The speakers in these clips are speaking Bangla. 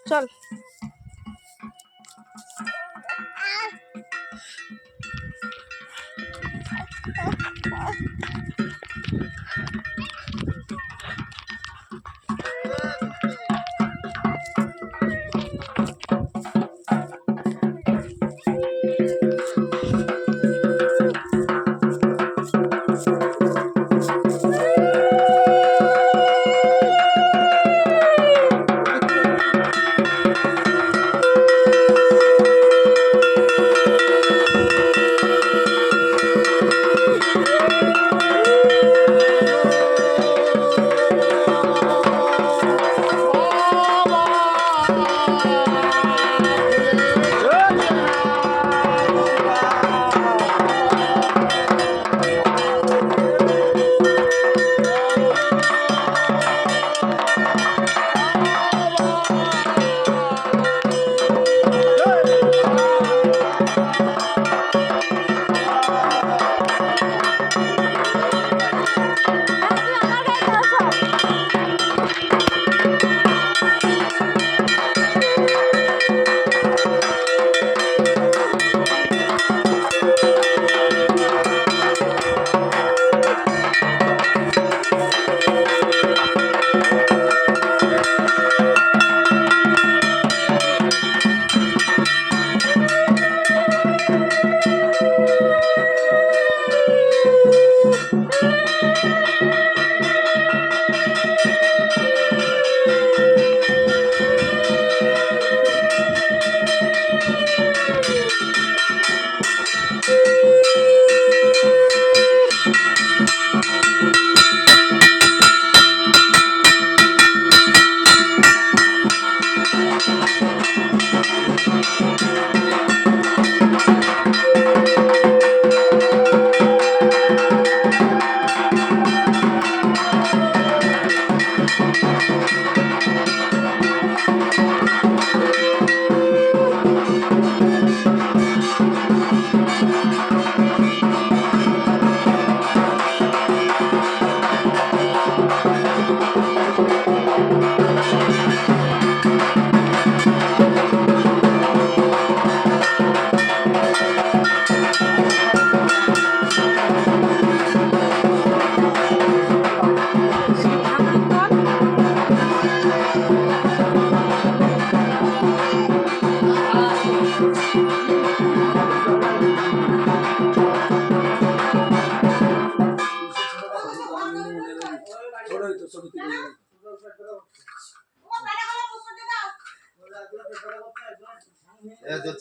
চল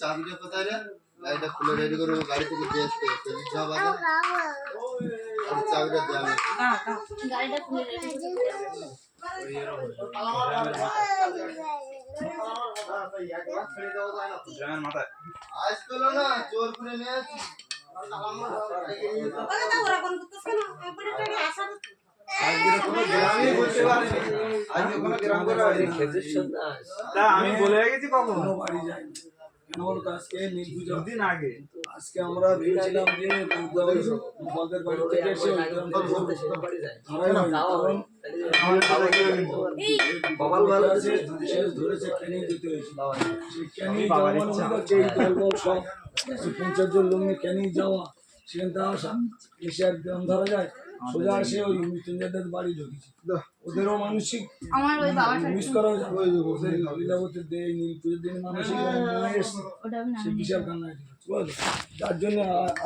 চাবিটা কোথায় রে? গাড়িটা খুলে রেডি করে গাড়ি থেকে দিয়ে আসতে চাবিটা দেওয়া গাড়িটা খুলে রেডি আসতো না জোর করে নিয়ে আসি আমি বলে গেছি কখন বাড়ি যাই কেন বলতো আজকে নীল পুজো দিন আগে আজকে আমরা ভেবেছিলাম যে বলদের বাড়ি থেকে এসে বাবার ভালো আছে শেষ ধরেছে ক্যানিং যেতে হয়েছিল সেই ক্যানিং যাওয়া সব 50 জন লোক নিয়ে ক্যানিং যাওয়া সেখান থেকে আসা এসে আর গ্রাম ধরা যায় সোজা এসে ওই মৃত্যুঞ্জয়দের বাড়ি ঢুকেছি ওদেরও মানসিক মিস করা যায় ওদের লীলাবতীর দেয় নীল পুজোর দিন মানসিক এসছে সে বিশাল কান্না বুঝলো যার জন্য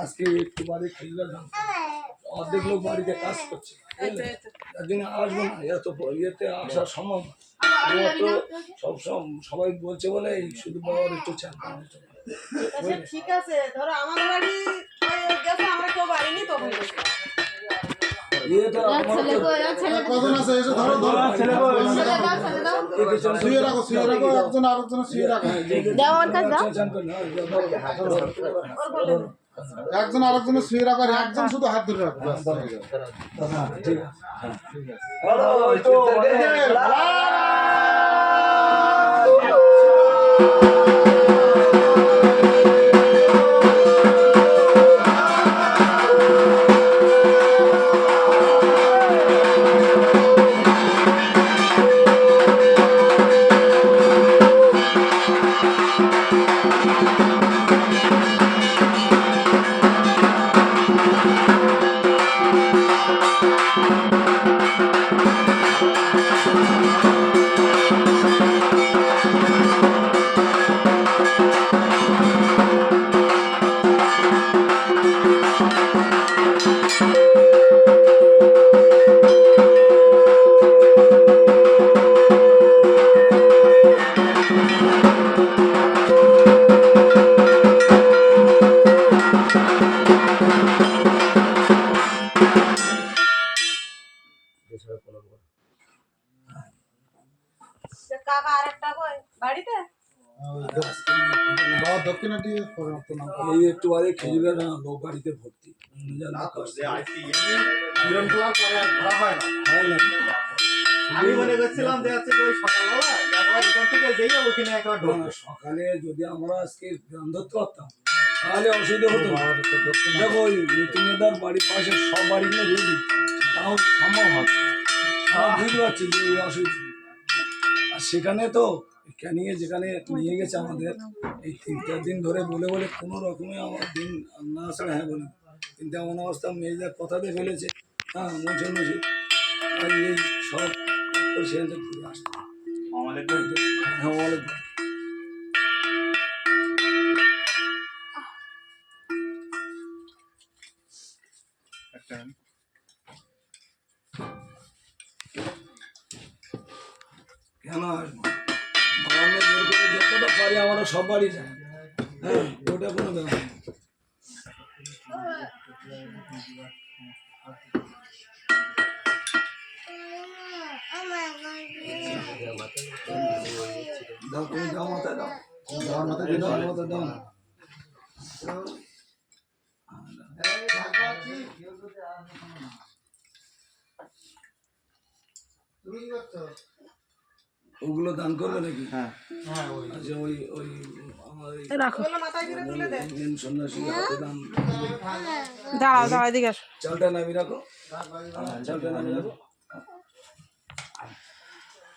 আজকে একটু বাড়ি খেলবে অর্ধেক লোক বাড়িতে কাজ করছে তার জন্য আসবো না এত ইয়েতে আসা সম্ভব সব সবাই বলছে বলে শুধু বাবার একটু চান ঠিক আছে ধরো আমাদের বাড়ি আমরা কেউ বাড়িনি তখন কজন আছে এসে ধরো ধরো ছেলে শুয়ে রাখো একজন আরেকজন শুয়ে রাখো একজন আরেকজনের শুয়ে রাখো একজন শুধু হাত ধরে রাখো ঠিক আছে সে কাকা আরেকটা কই বাড়িতে? বাবা দক্ষিণাটি পর্যাপ্ত নাম এই একটু আগে খেজুরের লোক বাড়িতে ভর্তি হয় না। আমি মনে করছিলাম যে হচ্ছে ওই সকালবেলা একবার এখান থেকে যেই ওখানে একবার না, না, সকালে যদি আমরা আজকে ধ্যান ধরতে পারতাম তাহলে অসুবিধা হতো না। দেখো ওই নতুনদার বাড়ির পাশে সব বাড়িগুলো রেডি, তাও সম্ভব হতো। বুঝতে পারছি যে এই অসুবিধা। আর সেখানে তো ক্যানিংয়ে যেখানে নিয়ে গেছে আমাদের এই 3-4 দিন ধরে বলে বলে কোনো রকমে আমার দিন না ছাড়া হ্যাঁ বলি, কিন্তু এমন অবস্থা মেয়েদের কথা দিয়ে ফেলেছে। হ্যাঁ মোছে মোছে আর এই সব সেখান থেকে ঘুরে আসতে আমাদের হ্যাঁ অনেক একটা কেন আসবো বাগানে বের করে যতটা পারি আমরা সব বাড়ি যাই। হ্যাঁ ওটা কোনো ব্যাপার না। দাও তুমি দাও মাথায় দাও, বাবার মাথায় দিয়ে দাও দাও। মাথায় দাও না। তুমি কি করছো? ওগুলো দান করবে নাকি? হ্যাঁ আচ্ছা ওই ওই আমার ওগুলো মাথায় করে তুলে দে। মেন সন্ন্যাসী হাতে দান দাঁড়াও দাঁড়াও এদিকে আসো। চালটা নামিয়ে রাখো, চালটা নামিয়ে রাখো।